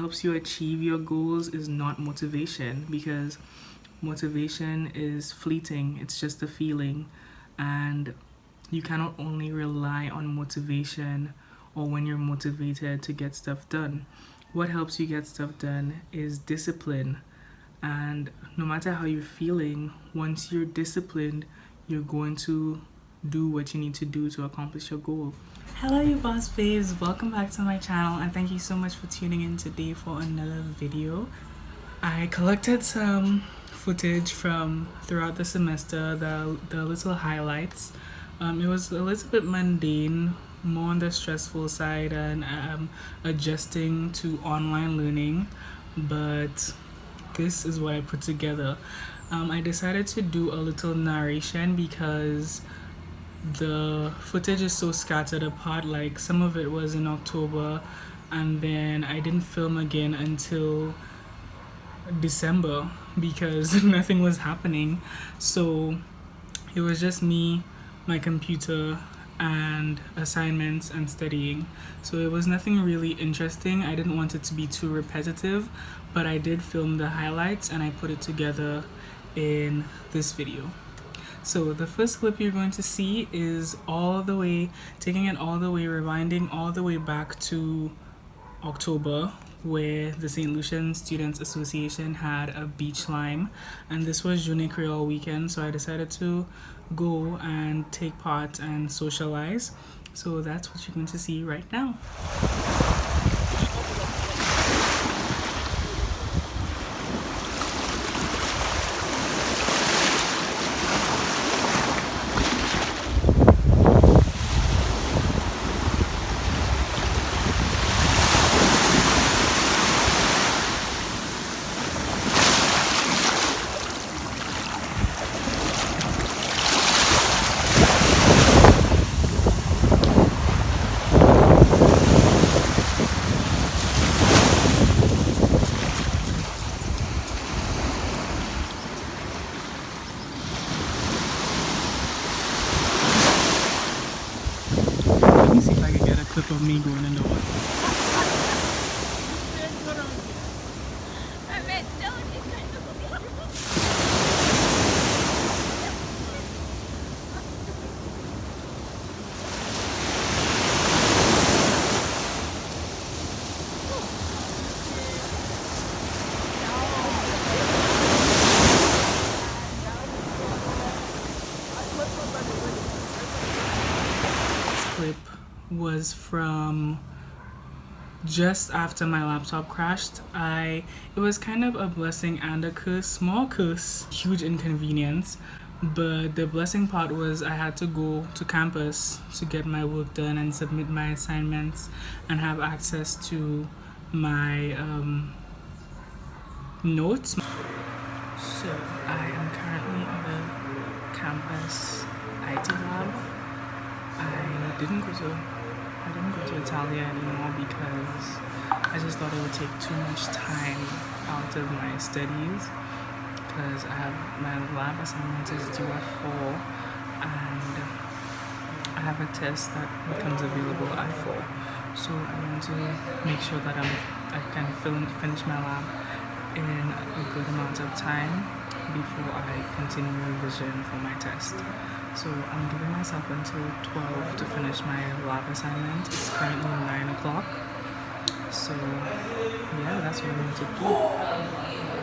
helps you achieve your goals is not motivation, because motivation is fleeting, it's just a feeling, and you cannot only rely on motivation or when you're motivated to get stuff done. What helps you get stuff done is discipline. And no matter how you're feeling, once you're disciplined, you're going to do what you need to do to accomplish your goal. Hello, you boss babes. Welcome back to my channel, and thank you so much for tuning in today for another video. I collected some footage from throughout the semester, the little highlights. It was a little bit mundane, more on the stressful side, and adjusting to online learning, but this is what I put together. I decided to do a little narration because the footage is so scattered apart. Like, some of it was in October, and then I didn't film again until December because nothing was happening. So it was just me, my computer, and assignments and studying. So it was nothing really interesting. I didn't want it to be too repetitive, but I did film the highlights and I put it together in this video. So the first clip you're going to see is taking it all the way, rewinding all the way back to October, where the St. Lucian Students Association had a beach line, and this was Journée Creole weekend, so I decided to go and take part and socialize. So that's what you're going to see right now. Let me see if I can get a clip of me going in the water. Clip was from just after my laptop crashed. It was kind of a blessing and a curse. Small curse, huge inconvenience, but the blessing part was I had to go to campus to get my work done and submit my assignments and have access to my notes. So I am currently in the campus IT lab. I didn't go to Italia anymore because I just thought it would take too much time out of my studies, because I have my lab assignment is due at 4 and I have a test that becomes available at 4. So I want to make sure that I can finish my lab in a good amount of time before I continue revision for my test. So I'm giving myself until 12 to finish my lab assignment. It's currently 9 o'clock. So yeah, that's what I'm going to do.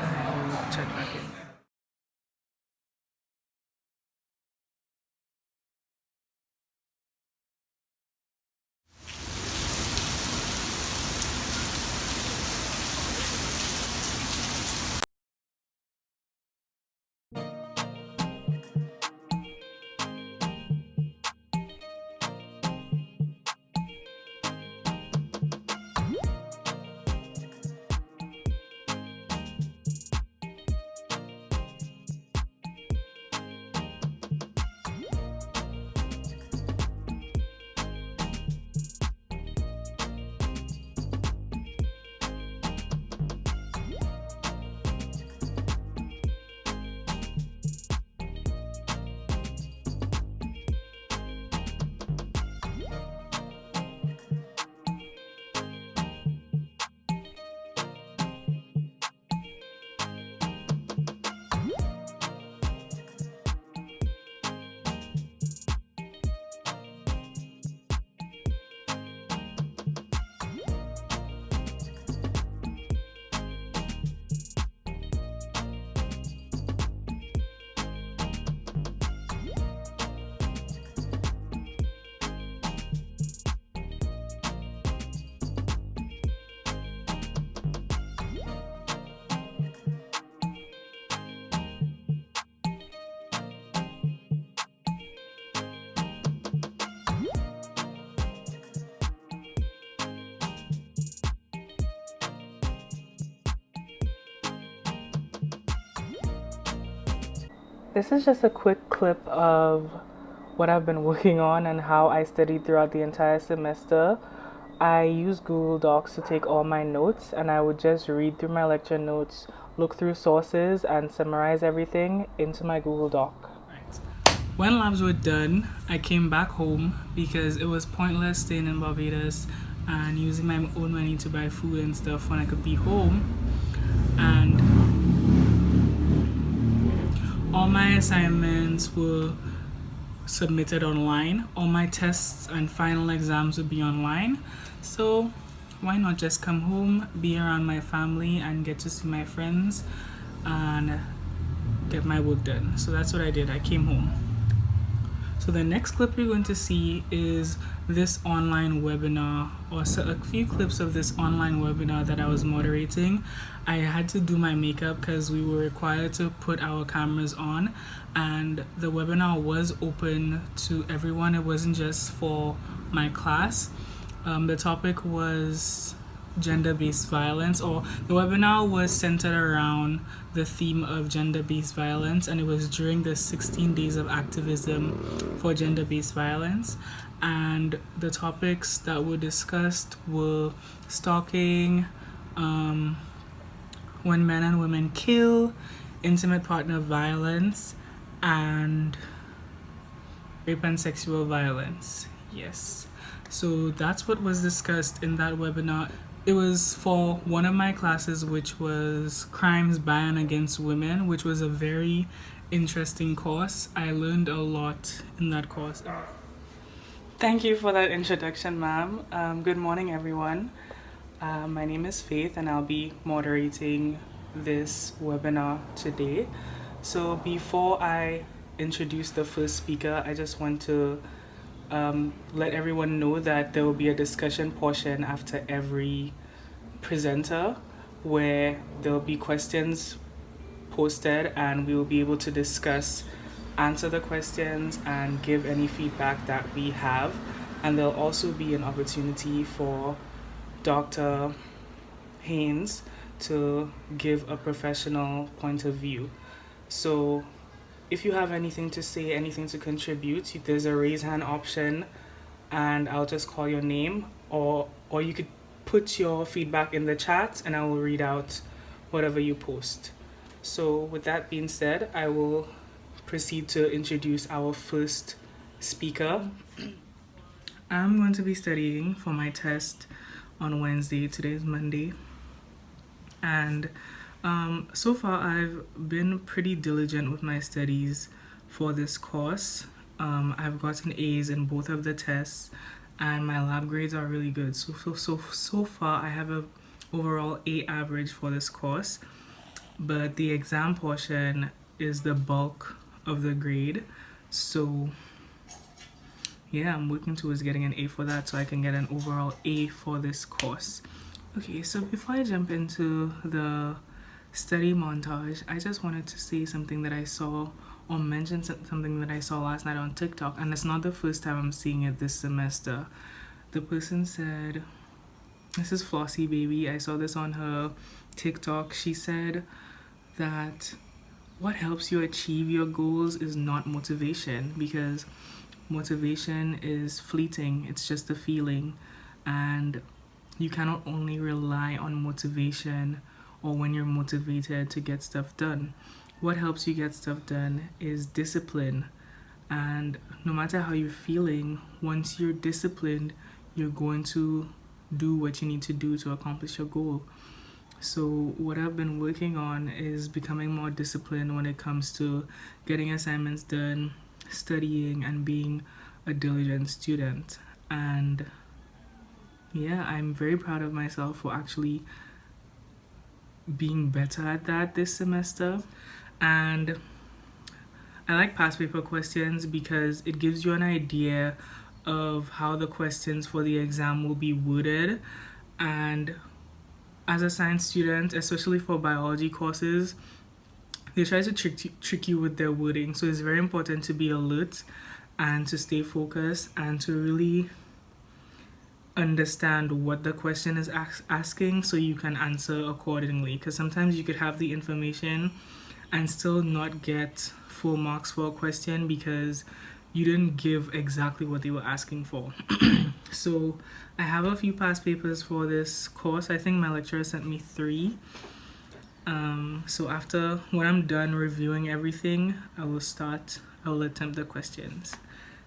I will check back in. This is just a quick clip of what I've been working on and how I studied throughout the entire semester. I use Google Docs to take all my notes, and I would just read through my lecture notes, look through sources, and summarize everything into my Google Doc. Right. When labs were done, I came back home because it was pointless staying in Barbados and using my own money to buy food and stuff when I could be home. And all my assignments were submitted online. All my tests and final exams would be online. So why not just come home, be around my family, and get to see my friends and get my work done. So that's what I did. I came home. So the next clip you're going to see is this online webinar, or a few clips of this online webinar that I was moderating. I had to do my makeup because we were required to put our cameras on, and the webinar was open to everyone. It wasn't just for my class. The topic was gender-based violence, or the webinar was centered around the theme of gender-based violence, and it was during the 16 days of activism for gender-based violence. And the topics that were discussed were stalking, when men and women kill, intimate partner violence, and rape and sexual violence. Yes. So that's what was discussed in that webinar. It was for one of my classes, which was crimes by and against women, which was a very interesting course. I learned a lot in that course. Thank you for that introduction, ma'am. Good morning, everyone. My name is Faith, and I'll be moderating this webinar today. So before I introduce the first speaker, I just want to let everyone know that there will be a discussion portion after every presenter where there will be questions posted, and we will be able to discuss, answer the questions, and give any feedback that we have. And there'll also be an opportunity for Dr. Haynes to give a professional point of view. So if you have anything to say, anything to contribute, there's a raise hand option, and I'll just call your name, or you could put your feedback in the chat and I will read out whatever you post. So with that being said, I will proceed to introduce our first speaker. I'm going to be studying for my test on Wednesday. Today is Monday. And so far I've been pretty diligent with my studies for this course. I've gotten A's in both of the tests, and my lab grades are really good. So far I have a overall A average for this course, but the exam portion is the bulk of the grade. So yeah, I'm working towards getting an A for that so I can get an overall A for this course. Okay, so before I jump into the study montage, I just wanted to say something that I saw, or mention something that I saw last night on TikTok, and it's not the first time I'm seeing it this semester. The person said, this is Flossie Baby, I saw this on her TikTok. She said that what helps you achieve your goals is not motivation, because motivation is fleeting, it's just a feeling, and you cannot only rely on motivation or when you're motivated to get stuff done. What helps you get stuff done is discipline. And no matter how you're feeling, once you're disciplined, you're going to do what you need to do to accomplish your goal. So what I've been working on is becoming more disciplined when it comes to getting assignments done, studying, and being a diligent student. And yeah, I'm very proud of myself for actually being better at that this semester. And I like past paper questions because it gives you an idea of how the questions for the exam will be worded. And as a science student, especially for biology courses, they try to trick you with their wording. So it's very important to be alert and to stay focused and to really understand what the question is asking so you can answer accordingly. Because sometimes you could have the information and still not get full marks for a question because you didn't give exactly what they were asking for. So I have a few past papers for this course. I think my lecturer sent me 3. So after, when I'm done reviewing everything, I will attempt the questions.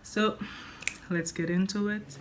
So let's get into it.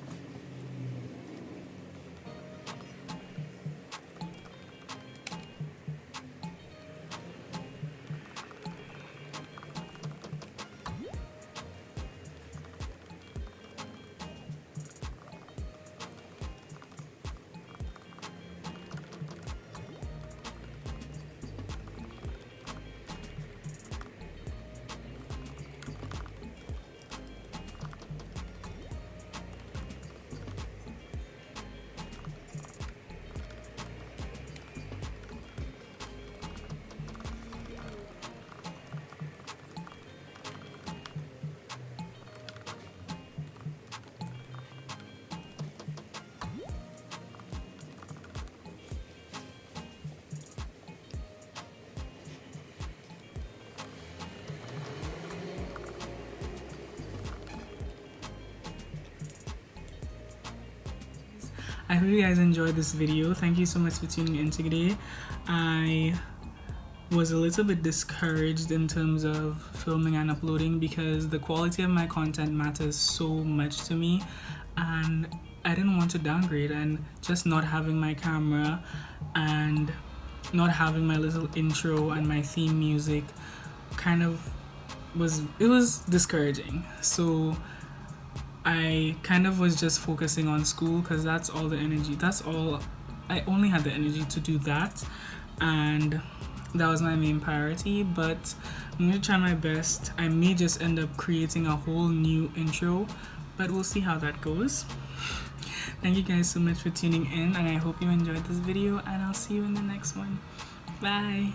I hope you guys enjoyed this video. Thank you so much for tuning in today. I was a little bit discouraged in terms of filming and uploading because the quality of my content matters so much to me, and I didn't want to downgrade, and just not having my camera and not having my little intro and my theme music kind of was discouraging. So I kind of was just focusing on school because that's all I only had the energy to do that, and that was my main priority. But I'm going to try my best. I may just end up creating a whole new intro, but we'll see how that goes. Thank you guys so much for tuning in, and I hope you enjoyed this video, and I'll see you in the next one. Bye.